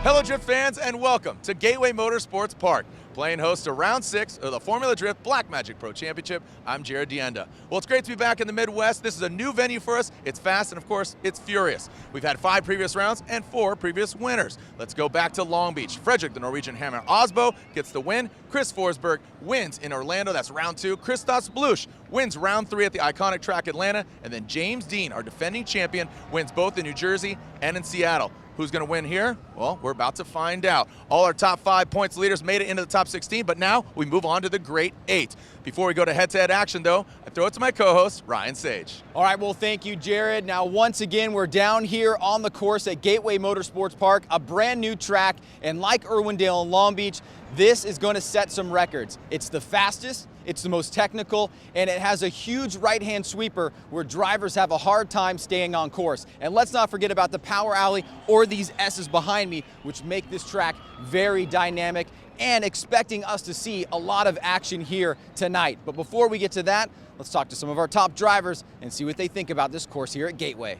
Hello Drift fans and welcome to Gateway Motorsports Park, playing host to round 6 of the Formula Drift Blackmagic Pro Championship. I'm Jared Dienda. Well, it's great to be back in the Midwest. This is a new venue for us. It's fast and of course it's furious. We've had 5 previous rounds and 4 previous winners. Let's go back to Long Beach. Frederick, the Norwegian Hammer Osbo, gets the win. Chris Forsberg wins in Orlando, that's round 2. Christos Blush wins round 3 at the iconic track Atlanta, and then James Dean, our defending champion, wins both in New Jersey and in Seattle. Who's going to win here? Well, we're about to find out. All our top 5 points leaders made it into the top 16, but now we move on to the Great 8. Before we go to head-to-head action, though, I throw it to my co-host, Ryan Sage. All right, well, thank you, Jared. Now, once again, we're down here on the course at Gateway Motorsports Park, a brand new track, and like Irwindale and Long Beach, this is going to set some records. It's the fastest, it's the most technical, and it has a huge right-hand sweeper where drivers have a hard time staying on course. And let's not forget about the power alley or these S's behind me, which make this track very dynamic and expecting us to see a lot of action here tonight. But before we get to that, let's talk to some of our top drivers and see what they think about this course here at Gateway.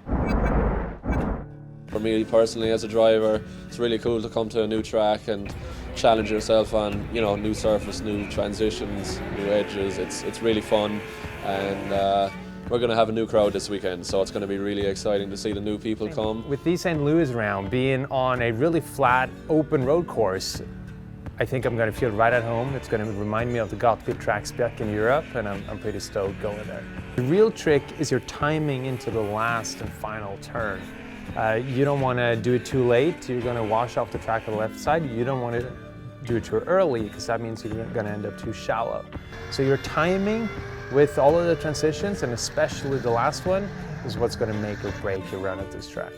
For me personally as a driver, it's really cool to come to a new track and challenge yourself on, new surface, new transitions, new edges. It's really fun, and we're going to have a new crowd this weekend, so it's going to be really exciting to see the new people come. With the St. Louis round being on a really flat, open road course, I think I'm going to feel right at home. It's going to remind me of the Gottlieb tracks back in Europe, and I'm pretty stoked going there. The real trick is your timing into the last and final turn. You don't want to do it too late. You're going to wash off the track on the left side. You don't want to do it too early because that means you're going to end up too shallow. So your timing with all of the transitions, and especially the last one, is what's going to make or break your run at this track.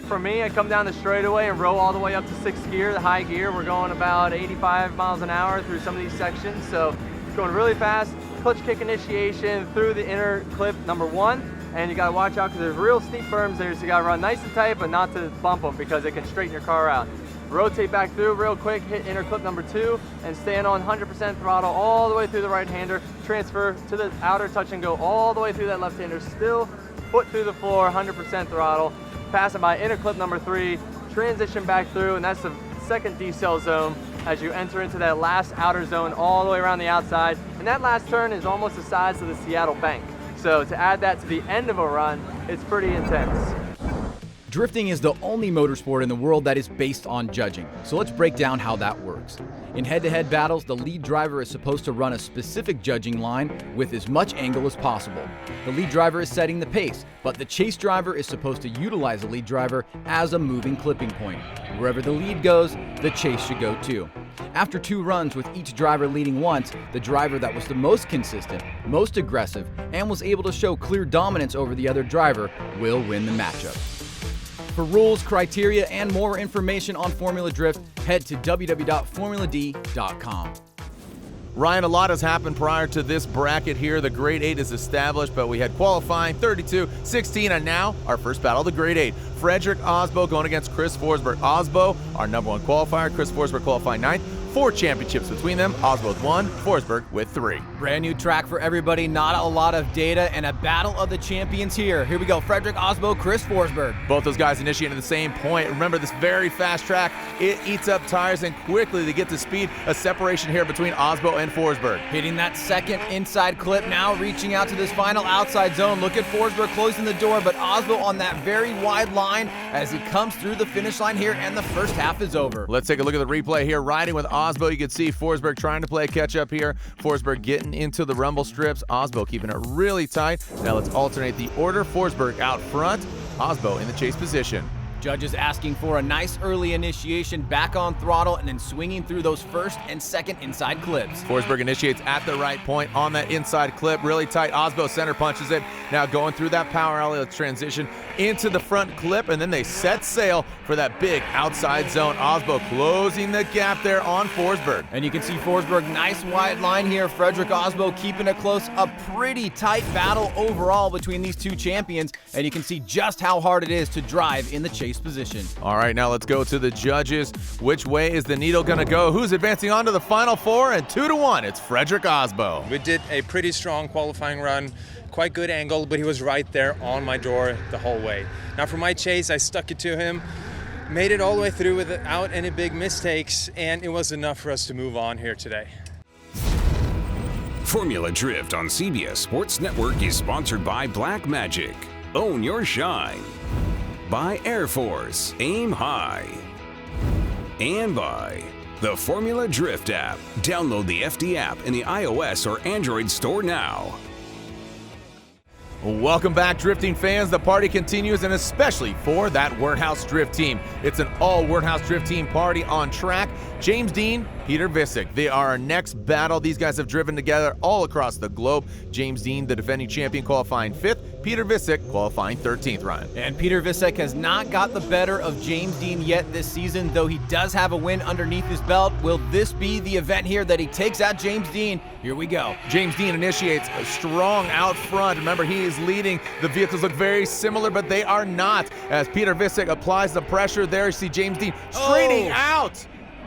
For me, I come down the straightaway and roll all the way up to 6th gear, the high gear. We're going about 85 miles an hour through some of these sections, so it's going really fast. Clutch kick initiation through the inner clip number 1. And you gotta watch out because there's real steep berms there, so you gotta run nice and tight, but not to bump them because it can straighten your car out. Rotate back through real quick, hit inner clip number 2, and stand on 100% throttle all the way through the right-hander, transfer to the outer touch and go all the way through that left-hander, still foot through the floor, 100% throttle, passing by inner clip number 3, transition back through, and that's the second decel zone as you enter into that last outer zone all the way around the outside. And that last turn is almost the size of the Seattle bank. So to add that to the end of a run, it's pretty intense. Drifting is the only motorsport in the world that is based on judging, so let's break down how that works. In head-to-head battles, the lead driver is supposed to run a specific judging line with as much angle as possible. The lead driver is setting the pace, but the chase driver is supposed to utilize the lead driver as a moving clipping point. Wherever the lead goes, the chase should go too. After 2 runs with each driver leading once, the driver that was the most consistent, most aggressive, and was able to show clear dominance over the other driver will win the matchup. For rules, criteria, and more information on Formula Drift, head to www.formulad.com. Ryan, a lot has happened prior to this bracket here. The Grade 8 is established, but we had qualifying 32, 16, and now our first battle of the Grade 8. Frederick Osbo going against Chris Forsberg. Osbo, our number 1 qualifier. Chris Forsberg qualifying 9th. 4 championships between them. Osbo with 1, Forsberg with 3. Brand new track for everybody, not a lot of data, and a battle of the champions here. Here we go, Frederick Osbo, Chris Forsberg. Both those guys initiating at the same point. Remember, this very fast track, it eats up tires, and quickly to get to speed, a separation here between Osbo and Forsberg. Hitting that second inside clip, now reaching out to this final outside zone. Look at Forsberg closing the door, but Osbo on that very wide line as he comes through the finish line here, and the first half is over. Let's take a look at the replay here. Riding with Osbo, you can see Forsberg trying to play catch up here. Forsberg getting into the rumble strips. Osbo keeping it really tight. Now let's alternate the order. Forsberg out front. Osbo in the chase position. Judges asking for a nice early initiation, back on throttle, and then swinging through those first and second inside clips. Forsberg initiates at the right point on that inside clip, really tight. Osbo center punches it. Now going through that power alley, let's transition into the front clip, and then they set sail for that big outside zone. Osbo closing the gap there on Forsberg. And you can see Forsberg, nice wide line here. Frederick Osbo keeping it close. A pretty tight battle overall between these 2 champions, and you can see just how hard it is to drive in the chase position. All right, now let's go to the judges. Which way is the needle going to go? Who's advancing on to the Final Four? And 2-1, it's Frederick Osbo. We did a pretty strong qualifying run, quite good angle, but he was right there on my door the whole way. Now for my chase, I stuck it to him. made it all the way through without any big mistakes, and it was enough for us to move on here today. Formula Drift on CBS Sports Network is sponsored by Black Magic. Own your shine. By Air Force. Aim high. And by the Formula Drift app. Download the FD app in the iOS or Android store now. Welcome back, drifting fans. The party continues, and especially for that Wurthouse Drift team. It's an all Wurthouse Drift team party on track. James Dean, Peter Visick. They are our next battle. These guys have driven together all across the globe. James Dean, the defending champion, qualifying 5th. Peter Visick qualifying 13th, Ryan. And Peter Visick has not got the better of James Dean yet this season, though he does have a win underneath his belt. Will this be the event here that he takes out James Dean? Here we go. James Dean initiates a strong out front. Remember, he is leading. The vehicles look very similar, but they are not. As Peter Visick applies the pressure there, you see James Dean straightening out.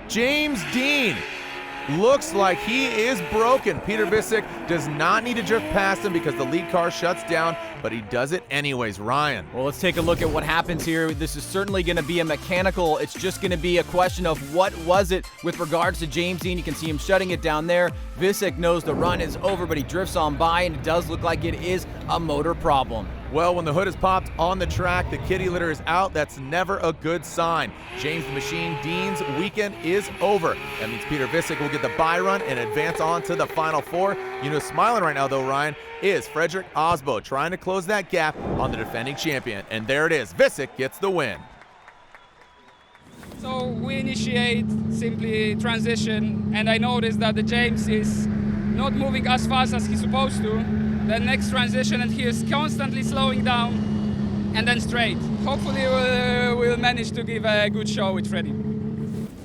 James Dean looks like he is broken. Peter Visick does not need to drift past him because the lead car shuts down, but he does it anyways. Ryan. Well, let's take a look at what happens here. This is certainly going to be a mechanical. It's just going to be a question of what was it with regards to James Dean. You can see him shutting it down there. Visick knows the run is over, but he drifts on by, and it does look like it is a motor problem. Well, when the hood is popped on the track, the kitty litter is out. That's never a good sign. James the Machine Dean's weekend is over. That means Peter Visick will get the bye run and advance on to the Final Four. You know, smiling right now, though, Ryan, is Frederick Osbo trying to close that gap on the defending champion. And there it is. Visick gets the win. So we initiate simply transition, and I noticed that the James is not moving as fast as he's supposed to. The next transition, and he is constantly slowing down and then straight. Hopefully we'll manage to give a good show with Freddie.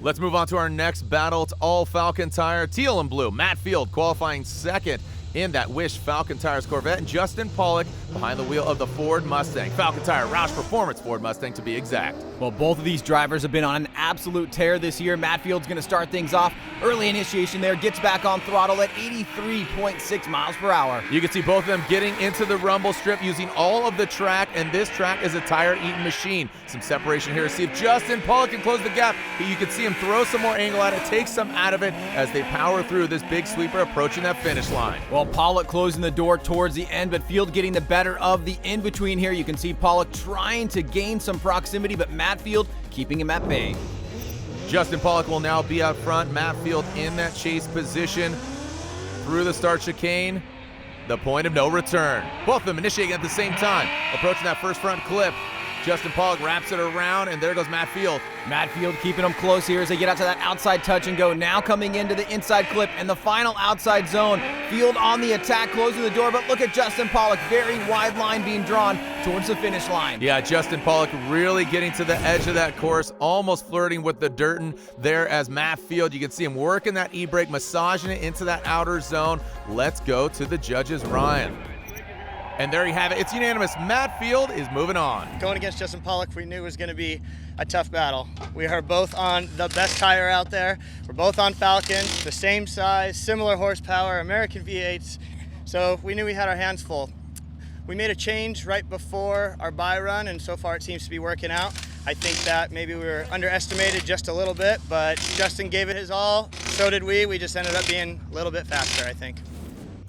Let's move on to our next battle. It's all Falcon Tire, teal and blue. Matt Field qualifying 2nd in that Wish Falcon Tires Corvette, and Justin Pollock behind the wheel of the Ford Mustang. Falcon Tire Roush Performance Ford Mustang to be exact. Well, both of these drivers have been on an absolute tear this year. Matt Field's going to start things off. Early initiation there, gets back on throttle at 83.6 miles per hour. You can see both of them getting into the rumble strip using all of the track, and this track is a tire-eating machine. Some separation here to see if Justin Pollock can close the gap. You can see him throw some more angle at it, take some out of it as they power through this big sweeper approaching that finish line. Well, Pollock closing the door towards the end, but Field getting the better of the in-between here. You can see Pollock trying to gain some proximity, but Matt Field keeping him at bay. Justin Pollock will now be out front. Matt Field in that chase position through the start chicane. The point of no return. Both of them initiating at the same time, approaching that first front clip. Justin Pollock wraps it around, and there goes Matt Field. Matt Field keeping them close here as they get out to that outside touch and go. Now coming into the inside clip and the final outside zone. Field on the attack, closing the door, but look at Justin Pollock. Very wide line being drawn towards the finish line. Yeah, Justin Pollock really getting to the edge of that course, almost flirting with the dirt there as Matt Field. You can see him working that e-brake, massaging it into that outer zone. Let's go to the judges, Ryan. And there you have it. It's unanimous. Matt Field is moving on. Going against Justin Pollock, we knew it was going to be a tough battle. We are both on the best tire out there. We're both on Falcon, the same size, similar horsepower, American V8s. So we knew we had our hands full. We made a change right before our bye run, and so far it seems to be working out. I think that maybe we were underestimated just a little bit, but Justin gave it his all. So did we. We just ended up being a little bit faster, I think.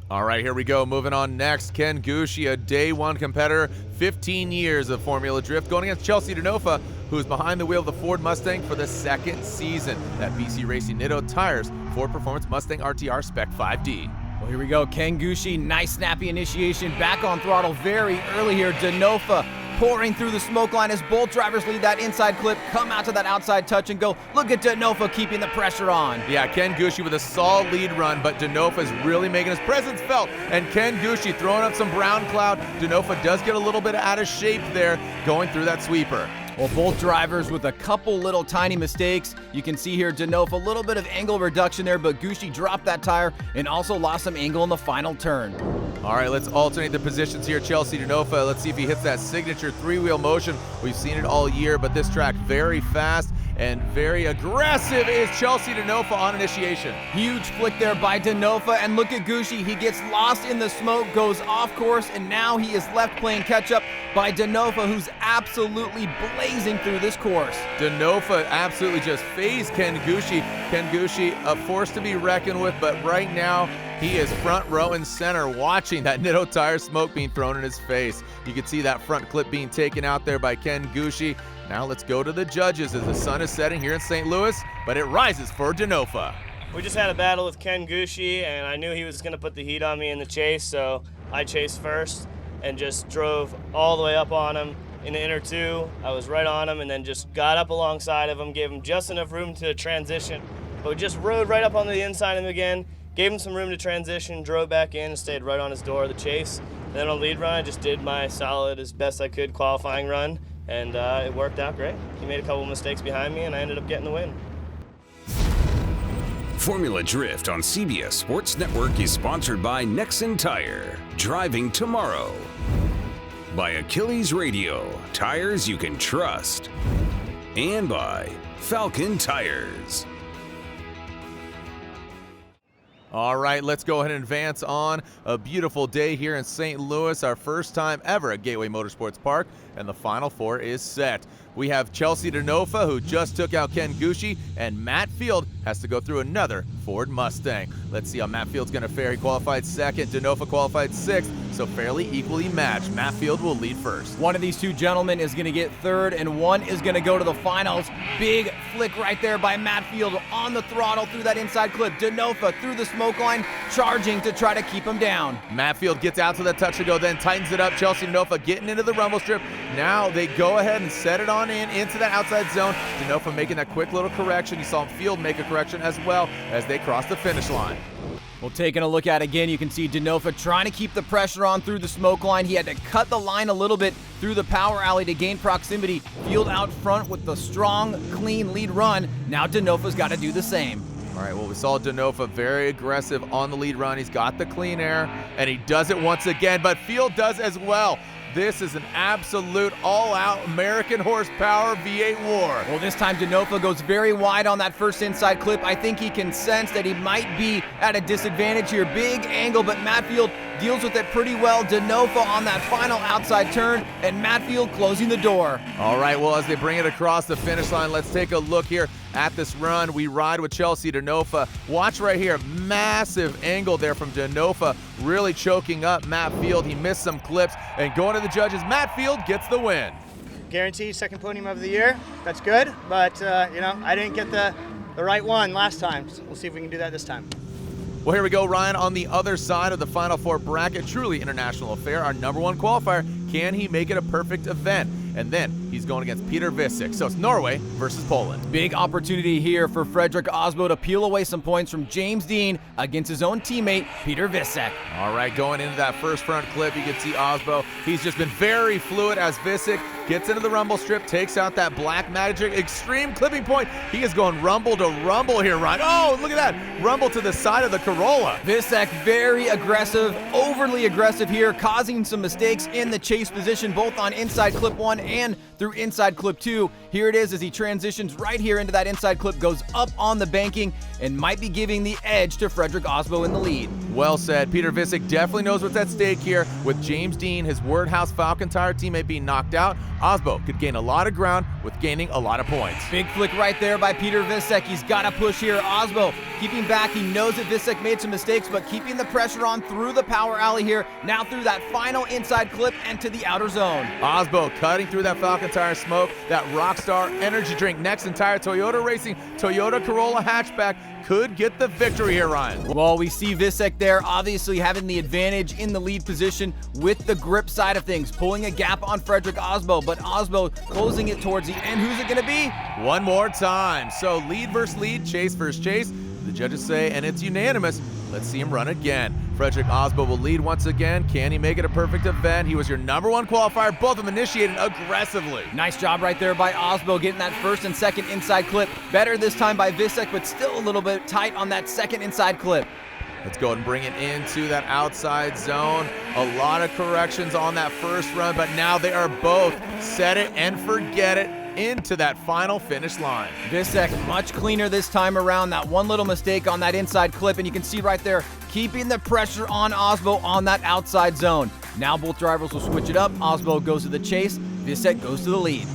All right, here we go. Moving on next, Ken Gucci, a day one competitor, 15 years of Formula Drift, going against Chelsea Denofa, who's behind the wheel of the Ford Mustang for the 2nd season. That BC Racing Nitto Tires Ford Performance Mustang RTR Spec 5D. Well, here we go. Ken Gucci, nice snappy initiation, back on throttle very early here. Denofa pouring through the smoke line as both drivers lead that inside clip, come out to that outside touch and go. Look at Denofa keeping the pressure on. Yeah, Ken Gucci with a solid lead run, but Denofa is really making his presence felt. And Ken Gucci throwing up some brown cloud. Denofa does get a little bit out of shape there going through that sweeper. Well, both drivers with a couple little tiny mistakes. You can see here Denofa, a little bit of angle reduction there, but Gucci dropped that tire and also lost some angle in the final turn. All right, let's alternate the positions here. Chelsea Denofa, let's see if he hits that signature 3-wheel motion. We've seen it all year, but this track very fast. and very aggressive is Chelsea Denofa on initiation. Huge flick there by Denofa, and look at Gucci. He gets lost in the smoke, goes off course, and now he is left playing catch up by Denofa, who's absolutely blazing through this course. Denofa absolutely just phased Ken Gucci. Ken Gucci, a force to be reckoned with, but right now he is front row and center watching that Nitto tire smoke being thrown in his face. You can see that front clip being taken out there by Ken Gucci. Now let's go to the judges as the sun is setting here in St. Louis, but it rises for Denofa. We just had a battle with Ken Gucci, and I knew he was going to put the heat on me in the chase, so I chased first and just drove all the way up on him. In the inner two, I was right on him and then just got up alongside of him, gave him just enough room to transition, but we just rode right up on the inside of him again, gave him some room to transition, drove back in and stayed right on his door of the chase. And then on the lead run, I just did my solid as best I could qualifying run, and it worked out great. He made a couple mistakes behind me, and I ended up getting the win. Formula Drift on CBS Sports Network is sponsored by Nexen Tire, driving tomorrow. By Achilles RADIAL, tires you can trust. And by Falcon Tires. All right, let's go ahead and advance on a beautiful day here in St. Louis, our first time ever at Gateway Motorsports Park, and the Final Four is set. We have Chelsea Denofa, who just took out Ken Gucci, and Matt Field has to go through another Ford Mustang. Let's see how Matt Field's going to fare. He qualified second, Denofa qualified sixth, so fairly equally matched. Matt Field will lead first. One of these two gentlemen is going to get third, and one is going to go to the finals. Big flick right there by Matt Field on the throttle through that inside clip. Denofa through the smoke line, charging to try to keep him down. Matt Field gets out to that touch and go, then tightens it up. Chelsea Denofa getting into the rumble strip. Now they go ahead and set it on in into that outside zone. Denofa making that quick little correction. You saw Field make a correction as well as they cross the finish line. Well, taking a look at it again, you can see Denofa trying to keep the pressure on through the smoke line. He had to cut the line a little bit through the power alley to gain proximity. Field out front with the strong, clean lead run. Now Denofa's got to do the same. All right, well, we saw Denofa very aggressive on the lead run. He's got the clean air, and he does it once again, but Field does as well. This is an absolute all-out American horsepower V8 war. Well, this time Denofa goes very wide on that first inside clip. I think he can sense that he might be at a disadvantage here. Big angle, but Matt Field deals with it pretty well. Denofa on that final outside turn, and Matt Field closing the door. All right, well, as they bring it across the finish line, let's take a look here at this run. We ride with Chelsea Denofa. Watch right here, massive angle there from Denofa, really choking up Matt Field. He missed some clips, and going to the judges, Matt Field gets the win. Guaranteed second podium of the year. That's good, but I didn't get the right one last time. So we'll see if we can do that this time. Well, here we go, Ryan, on the other side of the Final Four bracket. Truly international affair. Our number one qualifier. Can he make it a perfect event? And then he's going against Peter Visick. So it's Norway versus Poland. Big opportunity here for Fredrik Aasbo to peel away some points from James Dean against his own teammate, Peter Visick. All right, going into that first front clip, you can see Aasbo. He's just been very fluid as Visick gets into the rumble strip, takes out that Black Magic extreme clipping point. He is going rumble to rumble here, Ryan. Oh, look at that. Rumble to the side of the Corolla. Visick very aggressive, overly aggressive here, causing some mistakes in the chase position, both on inside clip 1 and through inside clip 2. Here it is as he transitions right here into that inside clip, goes up on the banking, and might be giving the edge to Fredrik Aasbo in the lead. Well said. Peter Visick definitely knows what's at stake here. With James Dean, his Wordhouse Falcon Tire teammate, being knocked out, Aasbo could gain a lot of ground with gaining a lot of points. Big flick right there by Peter Visick. He's got to push here. Aasbo keeping back. He knows that Visick made some mistakes, but keeping the pressure on through the power alley here. Now through that final inside clip and to the outer zone. Aasbo cutting through that Falcon Tire smoke, that Rockstar energy drink. Nexen Tire Toyota Racing Toyota Corolla hatchback could get the victory here, Ryan. Well, we see Visick there obviously having the advantage in the lead position with the grip side of things, pulling a gap on Fredrik Aasbo, but Aasbo closing it towards the end. Who's it going to be? One more time. So lead versus lead, chase versus chase. The judges say, and it's unanimous. Let's see him run again. Fredrik Aasbo will lead once again. Can he make it a perfect event? He was your number one qualifier. Both of them initiated aggressively. Nice job right there by Aasbo, getting that first and second inside clip. Better this time by Visick, but still a little bit tight on that second inside clip. Let's go ahead and bring it into that outside zone. A lot of corrections on that first run, but now they are both set it and forget it. into that final finish line. Visek much cleaner this time around. That one little mistake on that inside clip, and you can see right there, keeping the pressure on Osbo on that outside zone. Now both drivers will switch it up. Osbo goes to the chase, Visek goes to the lead.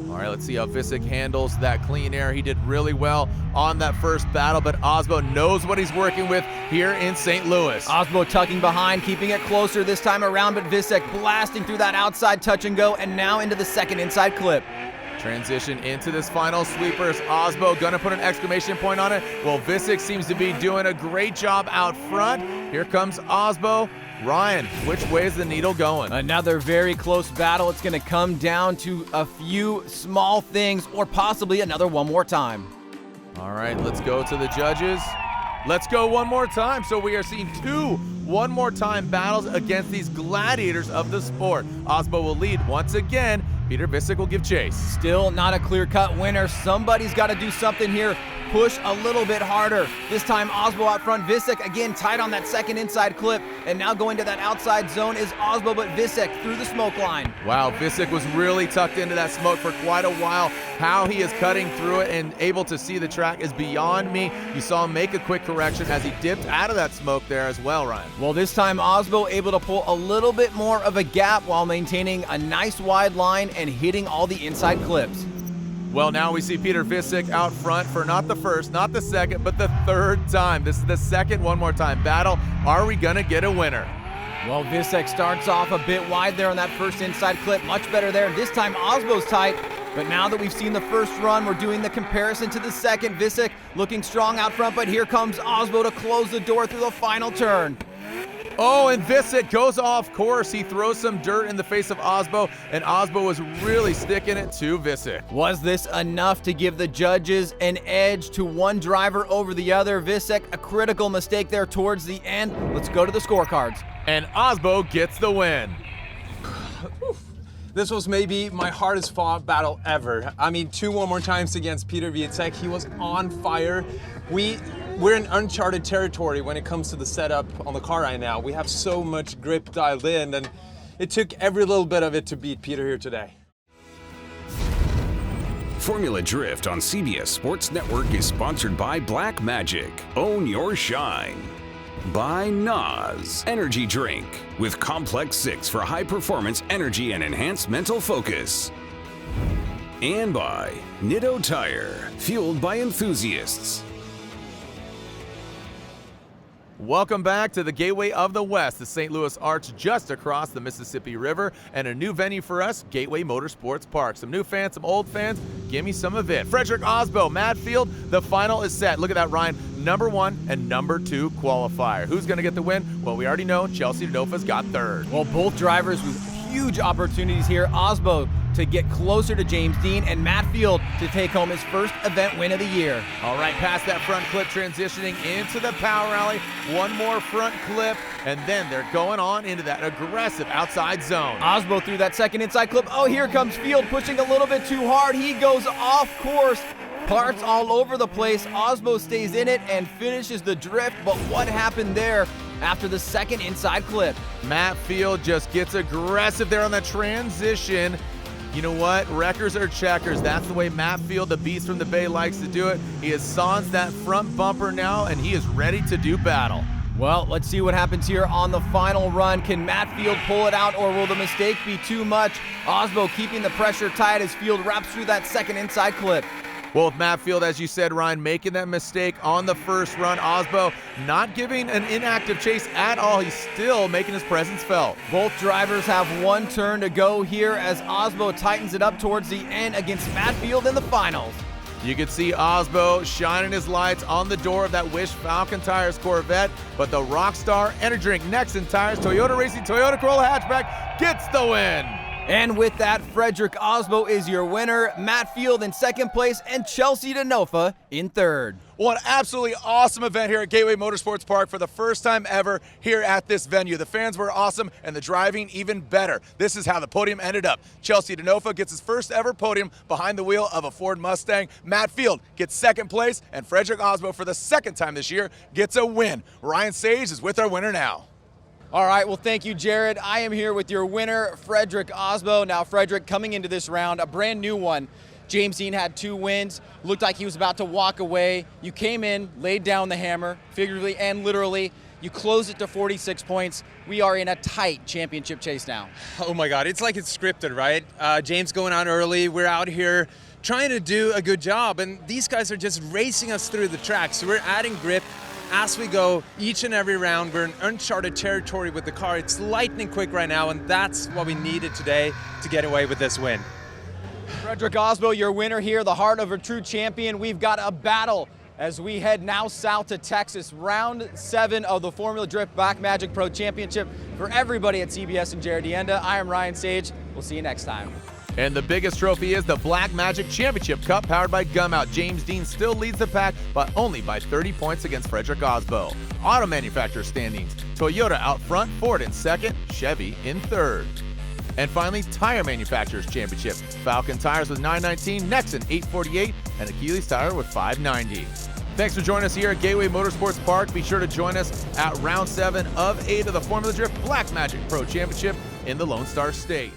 All right, let's see how Visek handles that clean air. He did really well on that first battle, but Osbo knows what he's working with here in St. Louis. Osbo tucking behind, keeping it closer this time around, but Visek blasting through that outside touch and go, and now into the second inside clip. Transition into this final sweeper. Is Osbo gonna put an exclamation point on it? Well, Visek seems to be doing a great job out front. Here comes Osbo. Ryan, which way is the needle going? Another very close battle. It's going to come down to a few small things, or possibly another one more time. All right, let's go to the judges. Let's go one more time. So we are seeing two one more time battles against these gladiators of the sport. Osbo will lead once again. Peter Visek will give chase. Still not a clear-cut winner. Somebody's got to do something here. Push a little bit harder. This time Osbo out front. Visek again tight on that second inside clip. And now going to that outside zone is Osbo, but Visek through the smoke line. Wow, Visek was really tucked into that smoke for quite a while. How he is cutting through it and able to see the track is beyond me. You saw him make a quick correction as he dipped out of that smoke there as well, Ryan. Well, this time Osbo able to pull a little bit more of a gap while maintaining a nice wide line and hitting all the inside clips. Well, now we see Peter Visek out front for not the first, not the second, but the third time. This is the second one more time battle. Are we gonna get a winner? Well, Visek starts off a bit wide there on that first inside clip. Much better there. This time Osbo's tight. But now that we've seen the first run, we're doing the comparison to the second. Visek looking strong out front, but here comes Osbo to close the door through the final turn. Oh, and Visek goes off course. He throws some dirt in the face of Osbo, and Osbo was really sticking it to Visek. Was this enough to give the judges an edge to one driver over the other? Visek, a critical mistake there towards the end. Let's go to the scorecards. And Osbo gets the win. This was maybe my hardest fought battle ever. I mean, one more times against Peter Visek. He was on fire. We're in uncharted territory when it comes to the setup on the car right now. We have so much grip dialed in, and it took every little bit of it to beat Peter here today. Formula Drift on CBS Sports Network is sponsored by Black Magic. Own your shine. By NOS Energy Drink with Complex 6 for high performance energy and enhanced mental focus. And by Nitto Tire, fueled by enthusiasts. Welcome back to the Gateway of the West, the St. Louis Arch just across the Mississippi River, and a new venue for us, Gateway Motorsports Park. Some new fans, some old fans, give me some of it. Frederick Osbo, Matt Field, the final is set. Look at that, Ryan. Number 1 and number 2 qualifier. Who's going to get the win? Well, we already know Chelsea Denofa's got third. Well, both drivers with huge opportunities here. Osbo to get closer to James Dean, and Matt Field to take home his first event win of the year. All right, past that front clip, transitioning into the power alley. One more front clip, and then they're going on into that aggressive outside zone. Osbo through that second inside clip. Oh, here comes Field pushing a little bit too hard. He goes off course. Parts all over the place. Osbo stays in it and finishes the drift, but what happened there after the second inside clip? Matt Field just gets aggressive there on the transition. You know what? Wreckers are checkers. That's the way Matt Field, the beast from the Bay, likes to do it. He has sans that front bumper now, and he is ready to do battle. Well, let's see what happens here on the final run. Can Matt Field pull it out, or will the mistake be too much? Osbo keeping the pressure tight as Field wraps through that second inside clip. Well, with Matt Field, as you said, Ryan, making that mistake on the first run. Osbo not giving an inactive chase at all. He's still making his presence felt. Both drivers have one turn to go here as Osbo tightens it up towards the end against Matt Field in the finals. You can see Osbo shining his lights on the door of that Wish Falcon Tires Corvette, but the Rockstar Energy Drink Nexen Tires Toyota Racing Toyota Corolla hatchback gets the win. And with that, Frederick Osbo is your winner, Matt Field in second place, and Chelsea Denofa in third. Well, an absolutely awesome event here at Gateway Motorsports Park for the first time ever here at this venue. The fans were awesome and the driving even better. This is how the podium ended up. Chelsea Denofa gets his first ever podium behind the wheel of a Ford Mustang. Matt Field gets second place, and Frederick Osbo for the second time this year gets a win. Ryan Sage is with our winner now. All right, well, thank you, Jared. I am here with your winner, Frederick Osbo. Now, Frederick, coming into this round, a brand new one. James Dean had 2 wins, looked like he was about to walk away. You came in, laid down the hammer, figuratively and literally. You closed it to 46 points. We are in a tight championship chase now. Oh my God, it's like it's scripted, right? James going out early, we're out here trying to do a good job, and these guys are just racing us through the track. So we're adding grip as we go each and every round. We're in uncharted territory with the car. It's lightning quick right now, and that's what we needed today to get away with this win. Frederick Osbo, your winner here, the heart of a true champion. We've got a battle as we head now south to Texas, round 7 of the Formula Drift Blackmagic Pro Championship. For everybody at CBS and Jared Dienda, I am Ryan Sage. We'll see you next time. And the biggest trophy is the Blackmagic Championship Cup powered by Gumout. James Dean still leads the pack, but only by 30 points against Frederick Osbo. Auto manufacturer standings: Toyota out front, Ford in second, Chevy in third. And finally, Tire Manufacturers Championship. Falcon Tires with 919, Nexen 848, and Achilles Tire with 590. Thanks for joining us here at Gateway Motorsports Park. Be sure to join us at round 7 of 8 of the Formula Drift Blackmagic Pro Championship in the Lone Star State.